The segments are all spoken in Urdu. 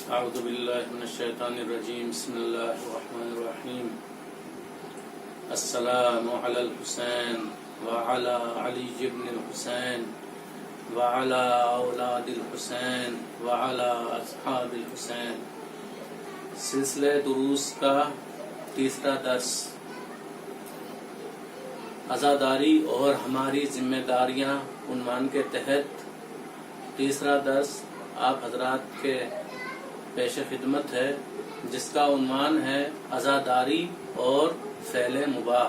اعوذ باللہ من الشیطان الرجیم بسم اللہ الرحمن الرحیم السلام علی الحسین وعلی علی بن الحسین وعلی اولاد الحسین وعلی اصحاب الحسین۔ سلسلہ دروس کا تیسرا درس، عزاداری اور ہماری ذمہ داریاں عنوان کے تحت تیسرا درس آپ حضرات کے پیش خدمت ہے، جس کا عنوان ہے عزاداری اور فعل مباح۔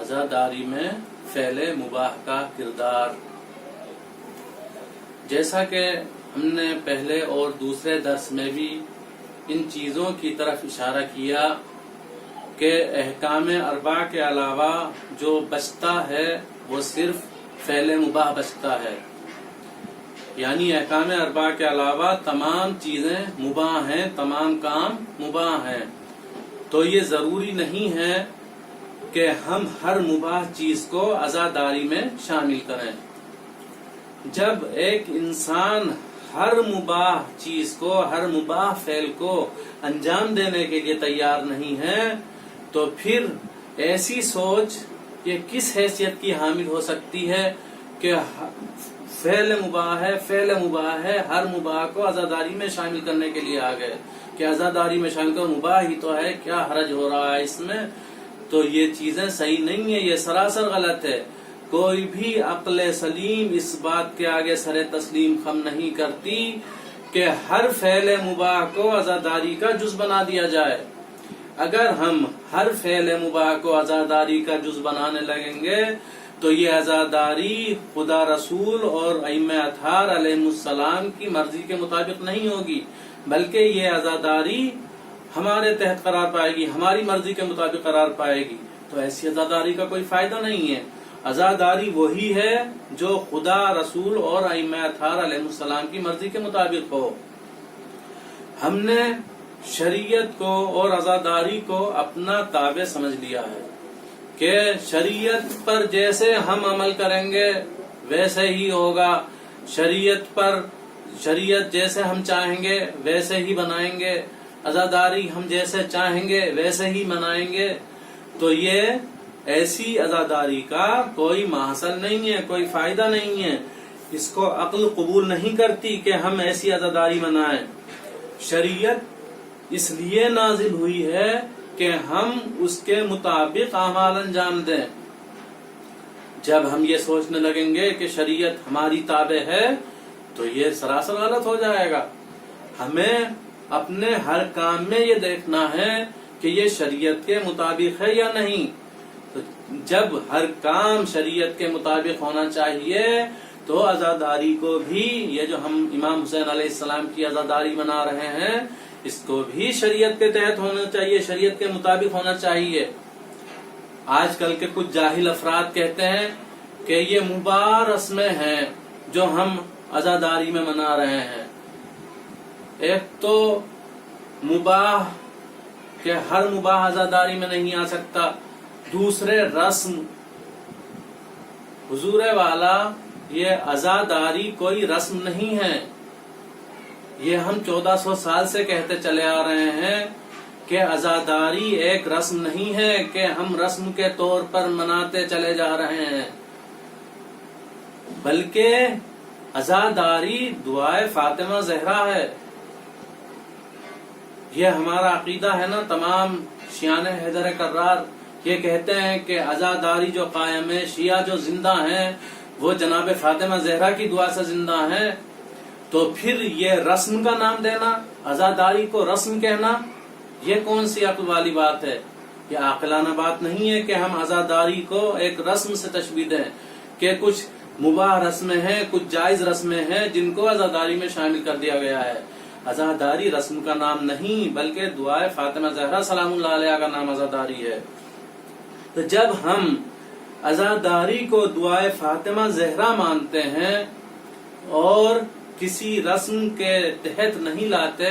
عزاداری میں فعل مباح کا کردار۔ جیسا کہ ہم نے پہلے اور دوسرے درس میں بھی ان چیزوں کی طرف اشارہ کیا کہ احکام اربع کے علاوہ جو بچتا ہے وہ صرف فعل مباح بچتا ہے، یعنی احکام اربع کے علاوہ تمام چیزیں مباح ہیں، تمام کام مباح ہیں۔ تو یہ ضروری نہیں ہے کہ ہم ہر مباح چیز کو عزاداری میں شامل کریں۔ جب ایک انسان ہر مباح چیز کو، ہر مباح فعل کو انجام دینے کے لیے تیار نہیں ہے تو پھر ایسی سوچ یہ کس حیثیت کی حامل ہو سکتی ہے کہ فعل مباح ہے، فعل مباح ہے، ہر مباح کو عزاداری میں شامل کرنے کے لیے آ گئے کہ عزاداری میں شامل کرو، مباح ہی تو ہے، کیا حرج ہو رہا ہے اس میں؟ تو یہ چیزیں صحیح نہیں ہیں، یہ سراسر غلط ہے۔ کوئی بھی عقل سلیم اس بات کے آگے سر تسلیم خم نہیں کرتی کہ ہر فعل مباح کو عزاداری کا جز بنا دیا جائے۔ اگر ہم ہر فعل مباح کو عزاداری کا جز بنانے لگیں گے تو یہ عزاداری خدا رسول اور ائمہ اطہار علیہ السلام کی مرضی کے مطابق نہیں ہوگی، بلکہ یہ عزاداری ہمارے تحت قرار پائے گی، ہماری مرضی کے مطابق قرار پائے گی۔ تو ایسی عزاداری کا کوئی فائدہ نہیں ہے۔ عزاداری وہی ہے جو خدا رسول اور ائمہ اطہار علیہ السلام کی مرضی کے مطابق ہو۔ ہم نے شریعت کو اور عزاداری کو اپنا تابع سمجھ لیا ہے کہ شریعت پر جیسے ہم عمل کریں گے ویسے ہی ہوگا، شریعت جیسے ہم چاہیں گے ویسے ہی بنائیں گے، عزاداری ہم جیسے چاہیں گے ویسے ہی منائیں گے۔ تو یہ ایسی عزاداری کا کوئی محصل نہیں ہے، کوئی فائدہ نہیں ہے، اس کو عقل قبول نہیں کرتی کہ ہم ایسی عزاداری منائیں۔ شریعت اس لیے نازل ہوئی ہے کہ ہم اس کے مطابق اعمال انجام دیں۔ جب ہم یہ سوچنے لگیں گے کہ شریعت ہماری تابع ہے تو یہ سراسر غلط ہو جائے گا۔ ہمیں اپنے ہر کام میں یہ دیکھنا ہے کہ یہ شریعت کے مطابق ہے یا نہیں۔ تو جب ہر کام شریعت کے مطابق ہونا چاہیے تو عزاداری کو بھی، یہ جو ہم امام حسین علیہ السلام کی عزاداری منا رہے ہیں، اس کو بھی شریعت کے تحت ہونا چاہیے، شریعت کے مطابق ہونا چاہیے۔ آج کل کے کچھ جاہل افراد کہتے ہیں کہ یہ مباح رسمیں ہیں جو ہم عزاداری میں منا رہے ہیں۔ ایک تو مباح کہ ہر مباح عزاداری میں نہیں آ سکتا، دوسرے رسم۔ حضور والا یہ عزاداری کوئی رسم نہیں ہے، یہ ہم 1400 سال سے کہتے چلے آ رہے ہیں کہ عزاداری ایک رسم نہیں ہے کہ ہم رسم کے طور پر مناتے چلے جا رہے ہیں، بلکہ عزاداری دعائے فاطمہ زہرا ہے۔ یہ ہمارا عقیدہ ہے نا۔ تمام شیعان حیدر کرار یہ کہتے ہیں کہ عزاداری جو قائم ہے، شیعہ جو زندہ ہیں وہ جناب فاطمہ زہرا کی دعا سے زندہ ہیں۔ تو پھر یہ رسم کا نام دینا، عزاداری کو رسم کہنا، یہ کون سی عقل والی بات ہے؟ یہ عاقلانہ بات نہیں ہے کہ ہم عزاداری کو ایک رسم سے تشبیہ دیں کہ کچھ مباح رسمیں ہیں، کچھ جائز رسمیں ہیں جن کو عزاداری میں شامل کر دیا گیا ہے۔ عزاداری رسم کا نام نہیں بلکہ دعائے فاطمہ زہرا سلام اللہ علیہ کا نام عزاداری ہے۔ تو جب ہم عزاداری کو دعائے فاطمہ زہرا مانتے ہیں اور کسی رسم کے تحت نہیں لاتے،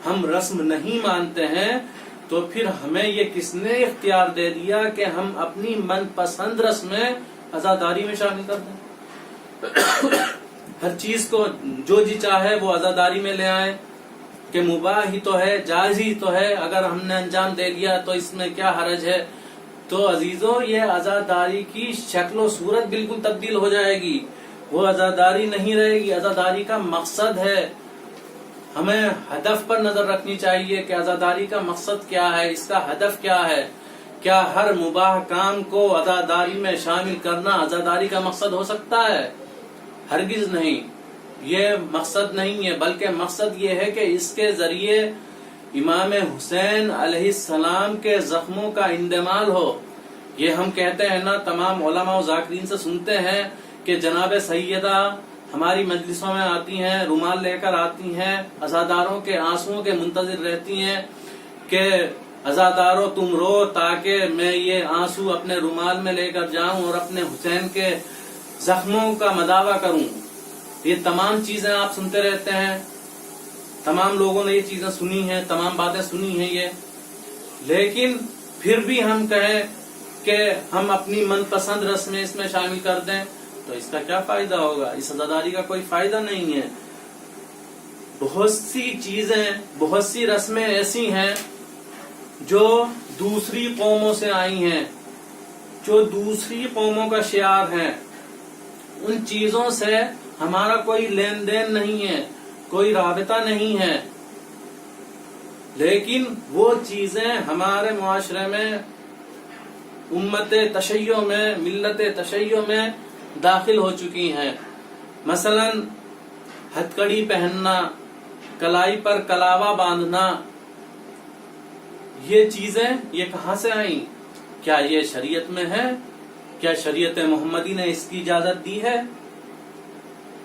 ہم رسم نہیں مانتے ہیں، تو پھر ہمیں یہ کس نے اختیار دے دیا کہ ہم اپنی من پسند رسمیں عزاداری میں شامل کر دیں؟ ہر چیز کو جو جی چاہے وہ عزاداری میں لے آئیں۔ کہ مباح ہی تو ہے، جائز ہی تو ہے، اگر ہم نے انجام دے دیا تو اس میں کیا حرج ہے. تو عزیزوں یہ عزاداری کی شکل و صورت بالکل تبدیل ہو جائے گی، وہ عزاداری نہیں رہے گی. عزاداری کا مقصد ہے، ہمیں ہدف پر نظر رکھنی چاہیے کہ عزاداری کا مقصد کیا ہے، اس کا ہدف کیا ہے. کیا ہر مباح کام کو عزاداری میں شامل کرنا عزاداری کا مقصد ہو سکتا ہے؟ ہرگز نہیں، یہ مقصد نہیں ہے، بلکہ مقصد یہ ہے کہ اس کے ذریعے امام حسین علیہ السلام کے زخموں کا اندمال ہو. یہ ہم کہتے ہیں نا، تمام علماء و ذاکرین سے سنتے ہیں کہ جناب سیدہ ہماری مجلسوں میں آتی ہیں، رومال لے کر آتی ہیں، عزاداروں کے آنسوؤں کے منتظر رہتی ہیں کہ عزاداروں تم رو تاکہ میں یہ آنسو اپنے رومال میں لے کر جاؤں اور اپنے حسین کے زخموں کا مداوع کروں. یہ تمام چیزیں آپ سنتے رہتے ہیں، تمام لوگوں نے یہ چیزیں سنی ہیں، تمام باتیں سنی ہیں یہ. لیکن پھر بھی ہم کہیں کہ ہم اپنی من پسند رسمیں اس میں شامل کر دیں تو اس کا کیا فائدہ ہوگا؟ اس عزاداری کا کوئی فائدہ نہیں ہے. بہت سی چیزیں، بہت سی رسمیں ایسی ہیں جو دوسری قوموں سے آئی ہیں، جو دوسری قوموں کا شعار ہیں. ان چیزوں سے ہمارا کوئی لین دین نہیں ہے، کوئی رابطہ نہیں ہے، لیکن وہ چیزیں ہمارے معاشرے میں، امت تشیع میں، ملت تشیع میں داخل ہو چکی ہیں. مثلا ہتھکڑی پہننا، کلائی پر کلاوا باندھنا، یہ چیزیں یہ کہاں سے آئیں؟ کیا یہ شریعت میں ہے؟ کیا شریعت محمدی نے اس کی اجازت دی ہے؟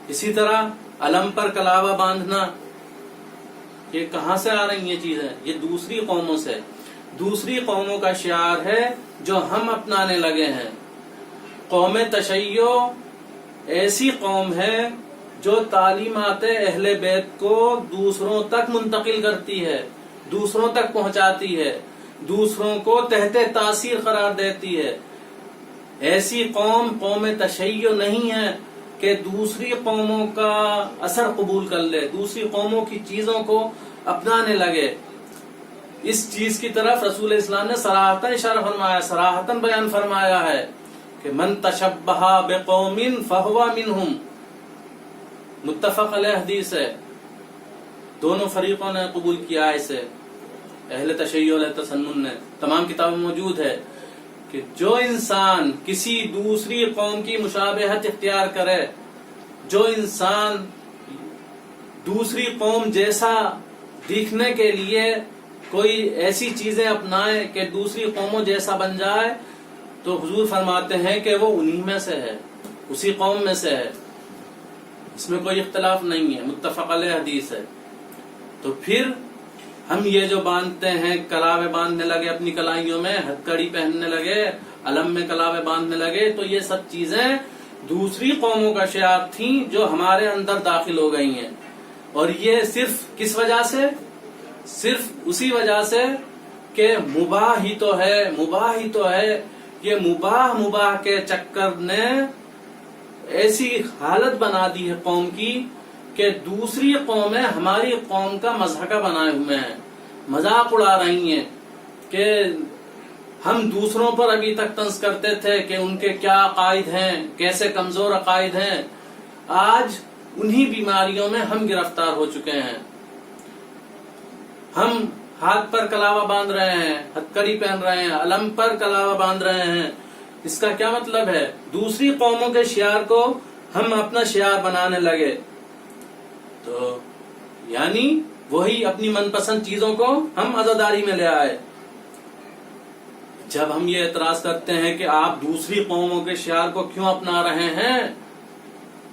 اسی طرح علم پر کلاوا باندھنا، یہ کہاں سے آ رہی یہ چیزیں؟ یہ دوسری قوموں سے، دوسری قوموں کا شعار ہے جو ہم اپنانے لگے ہیں. قوم تشیع ایسی قوم ہے جو تعلیمات اہل بیت کو دوسروں تک منتقل کرتی ہے، دوسروں تک پہنچاتی ہے، دوسروں کو تحت تاثیر قرار دیتی ہے. ایسی قوم تشیع نہیں ہے کہ دوسری قوموں کا اثر قبول کر لے، دوسری قوموں کی چیزوں کو اپنانے لگے. اس چیز کی طرف رسول اسلام نے صراحتاً اشارہ فرمایا، صراحتاً بیان فرمایا ہے کہ من تشبہ بقوم فہو منہم. متفق علیہ حدیث ہے، دونوں فریقوں نے قبول کیا ہے اسے، اہل تشیع و اہل تسنن نے. تمام کتابوں میں موجود ہے کہ جو انسان کسی دوسری قوم کی مشابہت اختیار کرے، جو انسان دوسری قوم جیسا دکھنے کے لیے کوئی ایسی چیزیں اپنائے کہ دوسری قوموں جیسا بن جائے، تو حضور فرماتے ہیں کہ وہ انہی میں سے ہے، اسی قوم میں سے ہے. اس میں کوئی اختلاف نہیں ہے، متفق علیہ حدیث ہے. تو پھر ہم یہ جو باندھتے ہیں، کلاوے باندھنے لگے اپنی کلائیوں میں، ہتھکڑی پہننے لگے، علم میں کلاوے باندھنے لگے، تو یہ سب چیزیں دوسری قوموں کا شعار تھیں جو ہمارے اندر داخل ہو گئی ہیں. اور یہ صرف کس وجہ سے؟ صرف اسی وجہ سے کہ مباح ہی تو ہے، مباح ہی تو ہے. یہ مباح کے چکر نے ایسی حالت بنا دی ہے قوم کی کہ دوسری قومیں ہماری قوم کا مضحکہ بنائے ہوئے ہیں، مذاق اڑا رہی ہیں کہ ہم دوسروں پر ابھی تک طنز کرتے تھے کہ ان کے کیا عقائد ہیں، کیسے کمزور عقائد ہیں. آج انہی بیماریوں میں ہم گرفتار ہو چکے ہیں. ہم ہاتھ پر کلاوا باندھ رہے ہیں، ہتھکڑی پہن رہے ہیں، علم پر کلاوا باندھ رہے ہیں. اس کا کیا مطلب ہے؟ دوسری قوموں کے شعار کو ہم اپنا شعار بنانے لگے. تو یعنی وہی اپنی من پسند چیزوں کو ہم عزاداری میں لے آئے. جب ہم یہ اعتراض کرتے ہیں کہ آپ دوسری قوموں کے شعار کو کیوں اپنا رہے ہیں،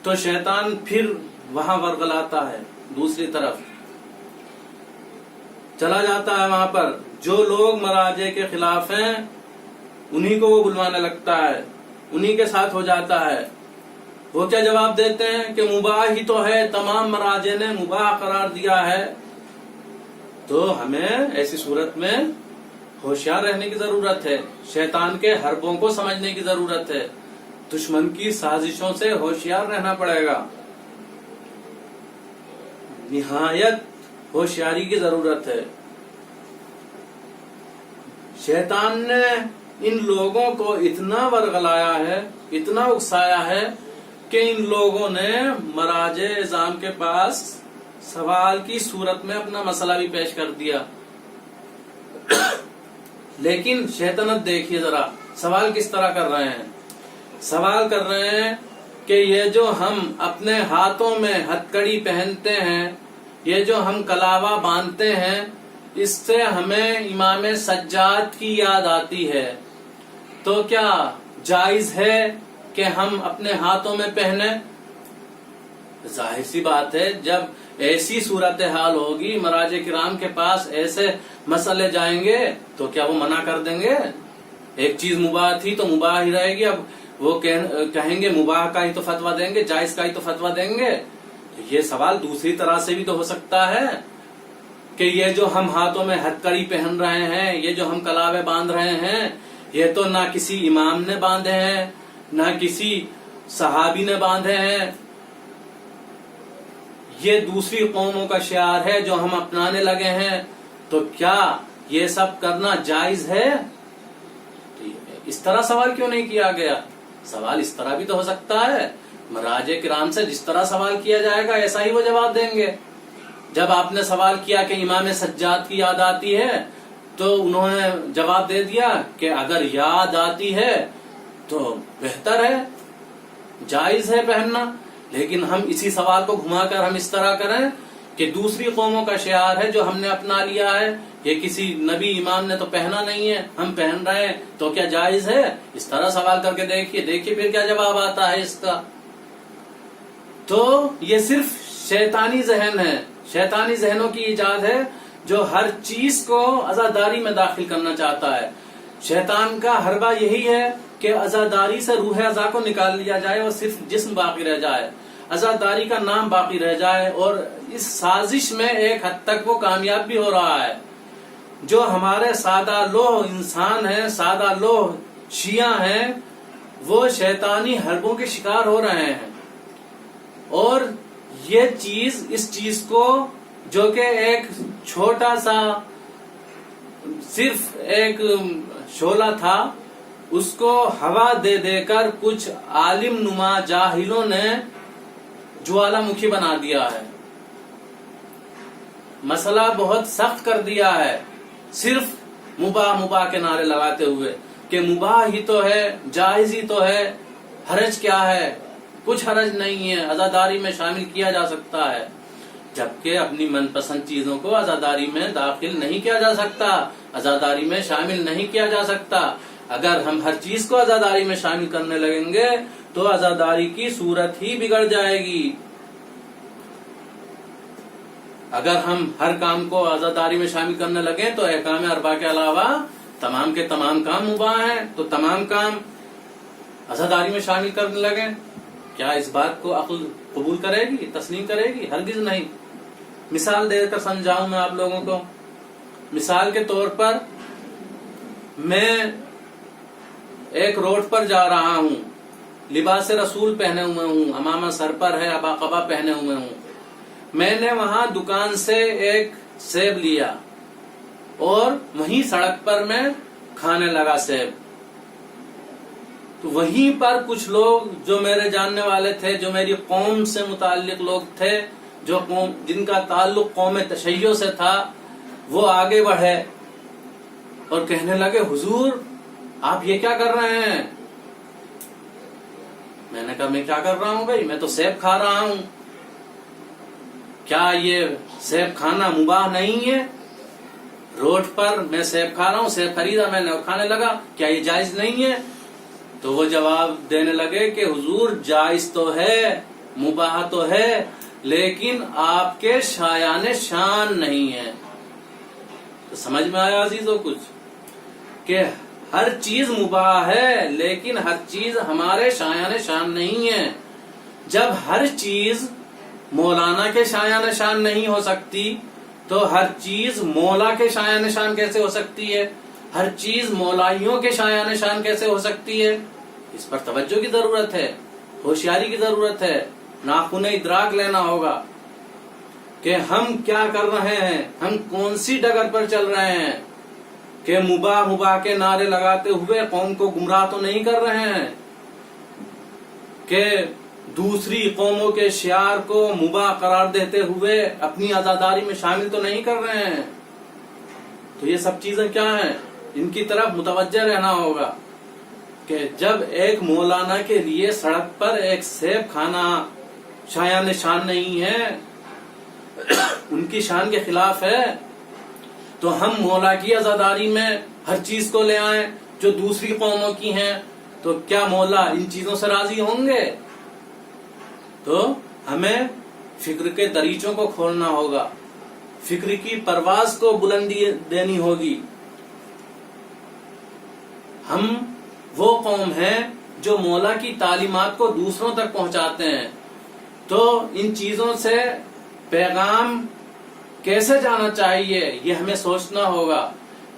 تو شیطان پھر وہاں ورغلاتا ہے، دوسری طرف چلا جاتا ہے. وہاں پر جو لوگ مراجع کے خلاف ہیں انہی کو وہ بلوانے لگتا ہے، انہی کے ساتھ ہو جاتا ہے. وہ کیا جواب دیتے ہیں کہ مباح ہی تو ہے، تمام مراجع نے مباح قرار دیا ہے. تو ہمیں ایسی صورت میں ہوشیار رہنے کی ضرورت ہے، شیطان کے حربوں کو سمجھنے کی ضرورت ہے، دشمن کی سازشوں سے ہوشیار رہنا پڑے گا. نہایت ہوشیاری کی ضرورت ہے۔ شیطان نے ان لوگوں کو اتنا ورغلایا ہے، اتنا اکسایا ہے کہ ان لوگوں نے مراجع اعظام کے پاس سوال کی صورت میں اپنا مسئلہ بھی پیش کر دیا۔ لیکن شیطنت دیکھیے ذرا، سوال کس طرح کر رہے ہیں؟ سوال کر رہے ہیں کہ یہ جو ہم اپنے ہاتھوں میں ہتکڑی پہنتے ہیں، یہ جو ہم کلاوہ باندھتے ہیں، اس سے ہمیں امام سجاد کی یاد آتی ہے، تو کیا جائز ہے کہ ہم اپنے ہاتھوں میں پہنیں؟ ظاہر سی بات ہے، جب ایسی صورتحال ہوگی، مراجع کرام کے پاس ایسے مسئلے جائیں گے تو کیا وہ منع کر دیں گے؟ ایک چیز مباح تھی تو مباح ہی رہے گی، اب وہ کہیں گے مباح کا ہی تو فتویٰ دیں گے، جائز کا ہی تو فتویٰ دیں گے۔ یہ سوال دوسری طرح سے بھی تو ہو سکتا ہے کہ یہ جو ہم ہاتھوں میں ہتکڑی پہن رہے ہیں، یہ جو ہم کلاوے باندھ رہے ہیں، یہ تو نہ کسی امام نے باندھے ہیں، نہ کسی صحابی نے باندھے ہیں، یہ دوسری قوموں کا شعار ہے جو ہم اپنانے لگے ہیں، تو کیا یہ سب کرنا جائز ہے؟ اس طرح سوال کیوں نہیں کیا گیا؟ سوال اس طرح بھی تو ہو سکتا ہے، مراجع کرام سے جس طرح سوال کیا جائے گا ایسا ہی وہ جواب دیں گے۔ جب آپ نے سوال کیا کہ امام سجاد کی یاد آتی ہے تو انہوں نے جواب دے دیا کہ اگر یاد آتی ہے تو بہتر ہے، جائز ہے پہننا۔ لیکن ہم اسی سوال کو گھما کر ہم اس طرح کریں کہ دوسری قوموں کا شعار ہے جو ہم نے اپنا لیا ہے، یہ کسی نبی امام نے تو پہنا نہیں ہے، ہم پہن رہے ہیں، تو کیا جائز ہے؟ اس طرح سوال کر کے دیکھیے پھر کیا جواب آتا ہے اس کا۔ تو یہ صرف شیطانی ذہن ہے، شیطانی ذہنوں کی ایجاد ہے جو ہر چیز کو عزاداری میں داخل کرنا چاہتا ہے۔ شیطان کا حربہ یہی ہے کہ عزاداری سے روح اعضاء کو نکال لیا جائے اور صرف جسم باقی رہ جائے، عزاداری کا نام باقی رہ جائے، اور اس سازش میں ایک حد تک وہ کامیاب بھی ہو رہا ہے۔ جو ہمارے سادہ لوہ انسان ہیں، سادہ لوہ شیعہ ہیں، وہ شیطانی حربوں کے شکار ہو رہے ہیں، اور یہ چیز اس چیز کو جو کہ ایک چھوٹا سا صرف ایک شعلہ تھا، اس کو ہوا دے دے کر کچھ عالم نما جاہلوں نے جوالا مکھی بنا دیا ہے، مسئلہ بہت سخت کر دیا ہے، صرف مباح مباح کے نعرے لگاتے ہوئے کہ مباح ہی تو ہے، جائز ہی تو ہے، حرج کیا ہے؟ کچھ حرج نہیں ہے، عزاداری میں شامل کیا جا سکتا ہے، جبکہ اپنی من پسند چیزوں کو عزاداری میں داخل نہیں کیا جا سکتا، عزاداری میں شامل نہیں کیا جا سکتا۔ اگر ہم ہر چیز کو عزاداری میں شامل کرنے لگیں گے تو عزاداری کی صورت ہی بگڑ جائے گی۔ اگر ہم ہر کام کو عزاداری میں شامل کرنے لگیں تو احکام اربعہ کے علاوہ تمام کے تمام کام مباح ہیں، تو تمام کام عزاداری میں شامل کرنے لگیں، کیا اس بات کو عقل قبول کرے گی، تسلیم کرے گی؟ ہرگز نہیں۔ مثال دے کر سمجھاؤں میں آپ لوگوں کو، مثال کے طور پر میں ایک روڈ پر جا رہا ہوں، لباس رسول پہنے ہوئے ہوں، امامہ سر پر ہے، ابا قبا پہنے ہوئے ہوں، میں نے وہاں دکان سے ایک سیب لیا اور وہیں سڑک پر میں کھانے لگا سیب، تو وہیں پر کچھ لوگ جو میرے جاننے والے تھے، جو میری قوم سے متعلق لوگ تھے، جو قوم جن کا تعلق قوم تشیع سے تھا، وہ آگے بڑھے اور کہنے لگے حضور آپ یہ کیا کر رہے ہیں؟ میں نے کہا میں کیا کر رہا ہوں بھائی، میں تو سیب کھا رہا ہوں، کیا یہ سیب کھانا مباح نہیں ہے؟ روڈ پر میں سیب کھا رہا ہوں، سیب خریدا میں نے اور کھانے لگا، کیا یہ جائز نہیں ہے؟ تو وہ جواب دینے لگے کہ حضور جائز تو ہے، مباح تو ہے، لیکن آپ کے شایان شان نہیں ہے۔ تو سمجھ میں آیا عزیزو کچھ کہ ہر چیز مباح ہے لیکن ہر چیز ہمارے شایان شان نہیں ہے۔ جب ہر چیز مولانا کے شایان شان نہیں ہو سکتی تو ہر چیز مولا کے شایان شان کیسے ہو سکتی ہے؟ ہر چیز مولائیوں کے شایان شان کیسے ہو سکتی ہے؟ اس پر توجہ کی ضرورت ہے، ہوشیاری کی ضرورت ہے، ناخن ادراک لینا ہوگا۔ کہ ہم کیا کر رہے ہیں، ہم کون سی ڈگر پر چل رہے ہیں، کہ مباح کے نعرے لگاتے ہوئے قوم کو گمراہ تو نہیں کر رہے ہیں، کہ دوسری قوموں کے شعار کو مباح قرار دیتے ہوئے اپنی عزاداری میں شامل تو نہیں کر رہے ہیں۔ تو یہ سب چیزیں کیا ہیں، ان کی طرف متوجہ رہنا ہوگا کہ جب ایک مولانا کے لیے سڑک پر ایک سیب کھانا شایان شان نہیں ہے، ان کی شان کے خلاف ہے، تو ہم مولا کی عزاداری میں ہر چیز کو لے آئیں جو دوسری قوموں کی ہیں، تو کیا مولا ان چیزوں سے راضی ہوں گے؟ تو ہمیں فکر کے دریچوں کو کھولنا ہوگا، فکر کی پرواز کو بلندی دینی ہوگی۔ ہم وہ قوم ہیں جو مولا کی تعلیمات کو دوسروں تک پہنچاتے ہیں، تو ان چیزوں سے پیغام کیسے جانا چاہیے یہ ہمیں سوچنا ہوگا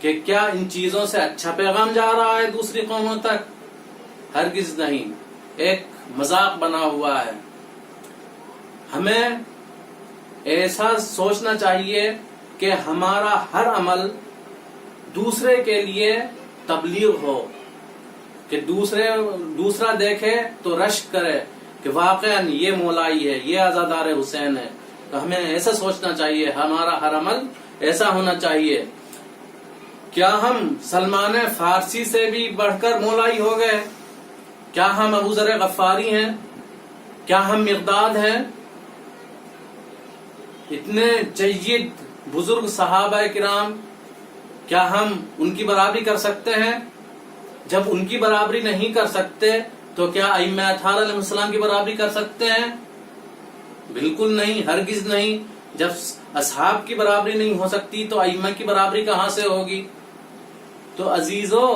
کہ کیا ان چیزوں سے اچھا پیغام جا رہا ہے دوسری قوموں تک؟ ہرگز نہیں، ایک مذاق بنا ہوا ہے۔ ہمیں ایسا سوچنا چاہیے کہ ہمارا ہر عمل دوسرے کے لیے تبلیغ ہو، کہ دوسرا دیکھے تو رشک کرے کہ واقعاً یہ مولائی ہے، یہ عزادار حسین ہے۔ تو ہمیں ایسا سوچنا چاہیے، ہمارا ہر عمل ایسا ہونا چاہیے۔ کیا ہم سلمان فارسی سے بھی بڑھ کر مولائی ہو گئے؟ کیا ہم ابو ذر غفاری ہیں؟ کیا ہم مقداد ہیں؟ اتنے جید بزرگ صحابہ کرام، کیا ہم ان کی برابری کر سکتے ہیں؟ جب ان کی برابری نہیں کر سکتے تو کیا ائمہ اطہار علیہ السلام کی برابری کر سکتے ہیں؟ بالکل نہیں، ہرگز نہیں۔ جب اصحاب کی برابری نہیں ہو سکتی تو ائمہ کی برابری کہاں سے ہوگی؟ تو عزیزو،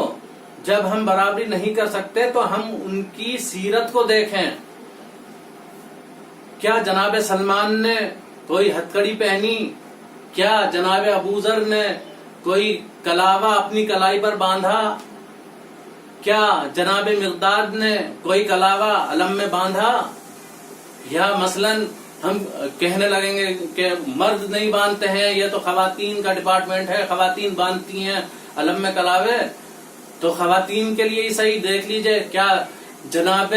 جب ہم برابری نہیں کر سکتے تو ہم ان کی سیرت کو دیکھیں۔ کیا جناب سلمان نے کوئی ہتھکڑی پہنی؟ کیا جناب ابو ذر نے کوئی کلاوہ اپنی کلائی پر باندھا؟ کیا جناب مقداد نے کوئی کلاوہ علم میں باندھا؟ یا مثلاً ہم کہنے لگیں گے کہ مرد نہیں باندھتے ہیں، یہ تو خواتین کا ڈپارٹمنٹ ہے، خواتین باندھتی ہیں علم میں کلاوے؟ تو خواتین کے لیے ہی صحیح دیکھ لیجئے، کیا جناب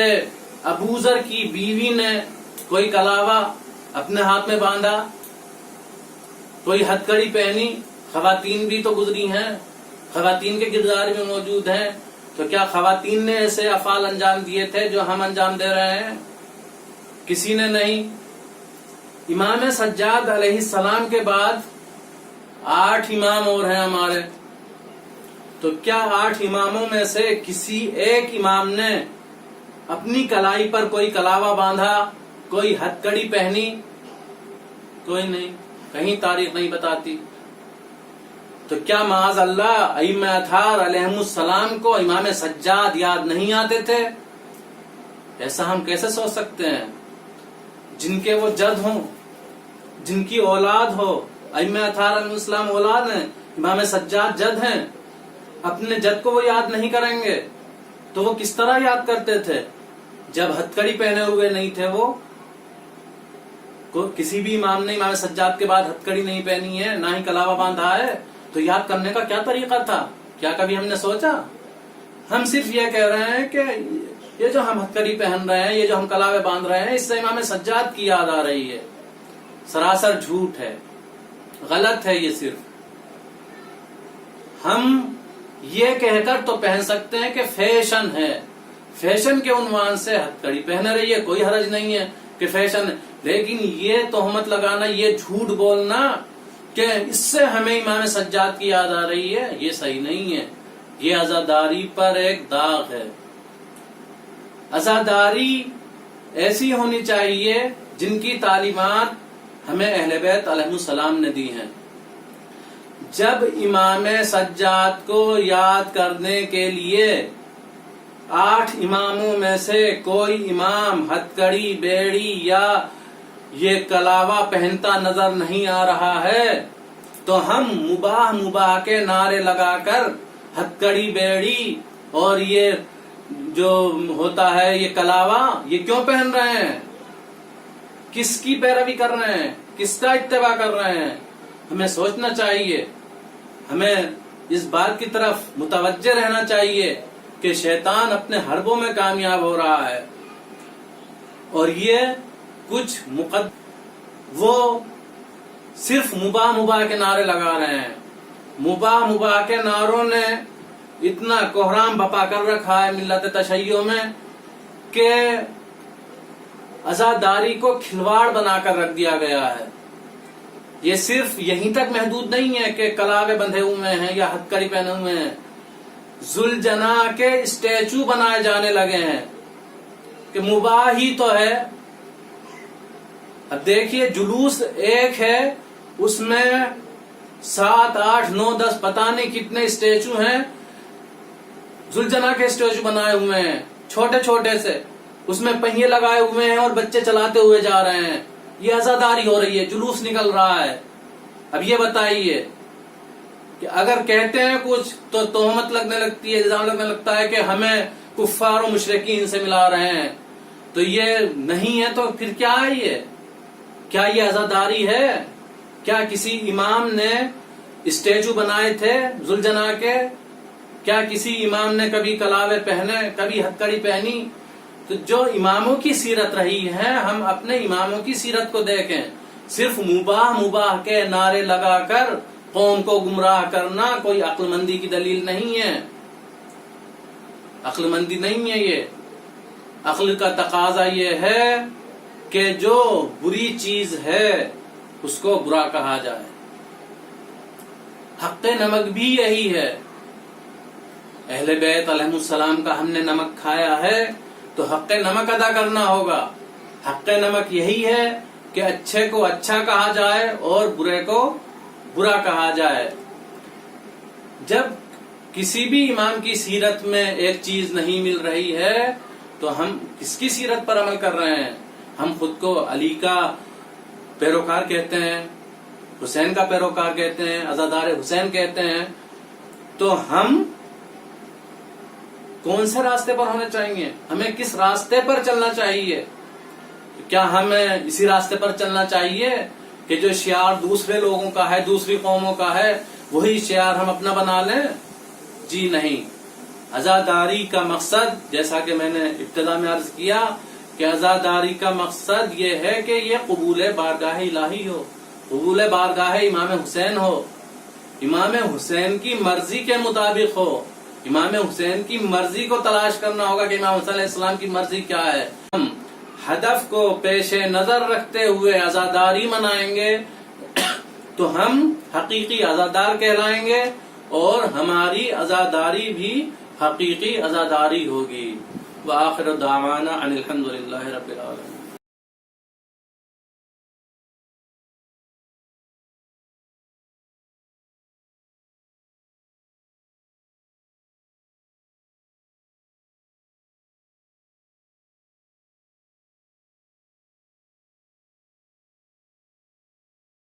ابو ذر کی بیوی نے کوئی کلاوہ اپنے ہاتھ میں باندھا، کوئی ہتھکڑی پہنی؟ خواتین بھی تو گزری ہیں، خواتین کے کردار میں موجود ہیں۔ تو کیا خواتین نے ایسے افعال انجام دیے تھے جو ہم انجام دے رہے ہیں؟ کسی نے نہیں۔ امام سجاد علیہ السلام کے بعد 8 امام اور ہیں ہمارے، تو کیا 8 اماموں میں سے کسی ایک امام نے اپنی کلائی پر کوئی کلاوہ باندھا، کوئی ہتھکڑی پہنی؟ کوئی نہیں، کہیں تاریخ نہیں بتاتی۔ تو کیا معاذ اللہ ائمہ اطہار علیہ السلام کو امام سجاد یاد نہیں آتے تھے؟ ایسا ہم کیسے سوچ سکتے ہیں؟ جن کے وہ جد ہوں، جن کی اولاد ہو، ائمہ اطہار علیہ السلام اولاد ہیں، امام سجاد جد ہیں، اپنے جد کو وہ یاد نہیں کریں گے تو وہ کس طرح یاد کرتے تھے جب ہتھکڑی پہنے ہوئے نہیں تھے؟ وہ کسی بھی امام نے امام سجاد کے بعد ہتھکڑی نہیں پہنی ہے، نہ ہی کلاوہ باندھا ہے، تو یاد کرنے کا کیا طریقہ تھا؟ کیا کبھی ہم نے سوچا؟ ہم صرف یہ کہہ رہے ہیں کہ یہ جو ہم ہتھکڑی پہن رہے ہیں، یہ جو ہم کلاوے باندھ رہے ہیں، اس سے امام سجاد کی یاد آ رہی ہے۔ سراسر جھوٹ ہے، غلط ہے۔ یہ صرف ہم یہ کہہ کر تو پہن سکتے ہیں کہ فیشن ہے، فیشن کے عنوان سے ہتھکڑی پہنے رہی ہے، کوئی حرج نہیں ہے کہ فیشن ہے، لیکن یہ تہمت لگانا، یہ جھوٹ بولنا کہ اس سے ہمیں امام سجاد کی یاد آ رہی ہے، یہ صحیح نہیں ہے۔ یہ عزاداری پر ایک داغ ہے۔ عزاداری ایسی ہونی چاہیے جن کی تعلیمات ہمیں اہل بیت علیہ السلام نے دی ہیں۔ جب امام سجاد کو یاد کرنے کے لیے 8 اماموں میں سے کوئی امام ہتھکڑی، بیڑی یا یہ کلاوہ پہنتا نظر نہیں آ رہا ہے تو ہم مباح کے نعرے لگا کر ہتھکڑی، بیڑی اور یہ جو ہوتا ہے یہ کلاوہ، یہ کیوں پہن رہے ہیں؟ کس کی پیروی کر رہے ہیں؟ کس کا اتباع کر رہے ہیں؟ ہمیں سوچنا چاہیے، ہمیں اس بات کی طرف متوجہ رہنا چاہیے کہ شیطان اپنے حربوں میں کامیاب ہو رہا ہے، اور یہ کچھ وہ صرف مباح کے نعرے لگا رہے ہیں۔ مباح کے نعروں نے اتنا کوہرام بپا کر رکھا ہے ملت تشیع میں کہ عزاداری کو کھلواڑ بنا کر رکھ دیا گیا ہے۔ یہ صرف یہیں تک محدود نہیں ہے کہ کلاوے بندھے ہوئے ہیں یا ہتکڑی پہنے ہوئے ہیں، ذوالجناح کے اسٹیچو بنائے جانے لگے ہیں کہ مباح ہی تو ہے۔ اب دیکھیے جلوس ایک ہے، اس میں 7 8 9 10 پتہ نہیں کتنے اسٹیچو ہیں، ذوالجناح کے اسٹیچو بنائے ہوئے ہیں چھوٹے چھوٹے سے، اس میں پہیے لگائے ہوئے ہیں اور بچے چلاتے ہوئے جا رہے ہیں۔ یہ عزاداری ہو رہی ہے، جلوس نکل رہا ہے۔ اب یہ بتائیے کہ اگر کہتے ہیں کچھ تو تہمت لگنے لگتی ہے، الزام لگنے لگتا ہے کہ ہمیں کفار و مشرکین سے ملا رہے ہیں، تو یہ نہیں ہے تو پھر کیا ہے؟ یہ کیا یہ عزاداری ہے؟ کیا کسی امام نے اسٹیچو بنائے تھے ذوالجناح کے؟ کیا کسی امام نے کبھی کلاوے پہنے، کبھی ہتکڑی پہنی؟ تو جو اماموں کی سیرت رہی ہے، ہم اپنے اماموں کی سیرت کو دیکھیں۔ صرف مباح کے نعرے لگا کر قوم کو گمراہ کرنا کوئی عقل مندی کی دلیل نہیں ہے، عقل مندی نہیں ہے۔ یہ عقل کا تقاضا یہ ہے کہ جو بری چیز ہے اس کو برا کہا جائے۔ حق نمک بھی یہی ہے، اہل بیت علیہ السلام کا ہم نے نمک کھایا ہے تو حق نمک ادا کرنا ہوگا۔ حق نمک یہی ہے کہ اچھے کو اچھا کہا جائے اور برے کو برا کہا جائے۔ جب کسی بھی امام کی سیرت میں ایک چیز نہیں مل رہی ہے تو ہم کس کی سیرت پر عمل کر رہے ہیں؟ ہم خود کو علی کا پیروکار کہتے ہیں، حسین کا پیروکار کہتے ہیں، عزادار حسین کہتے ہیں، تو ہم کون سے راستے پر ہونے چاہیے؟ ہمیں کس راستے پر چلنا چاہیے؟ کیا ہمیں اسی راستے پر چلنا چاہیے کہ جو شعار دوسرے لوگوں کا ہے، دوسری قوموں کا ہے، وہی شعار ہم اپنا بنا لیں؟ جی نہیں۔ عزاداری کا مقصد، جیسا کہ میں نے ابتدا میں عرض کیا، کہ عزاداری کا مقصد یہ ہے کہ یہ قبول بارگاہ الہی ہو، قبول بارگاہ امام حسین ہو، امام حسین کی مرضی کے مطابق ہو۔ امام حسین کی مرضی کو تلاش کرنا ہوگا کہ امام حسین علیہ السلام کی مرضی کیا ہے۔ ہم ہدف کو پیش نظر رکھتے ہوئے عزاداری منائیں گے تو ہم حقیقی عزادار کہلائیں گے، اور ہماری عزاداری بھی حقیقی عزاداری ہوگی۔ وآخر دعوانا ان الحمد للہ رب العالمین۔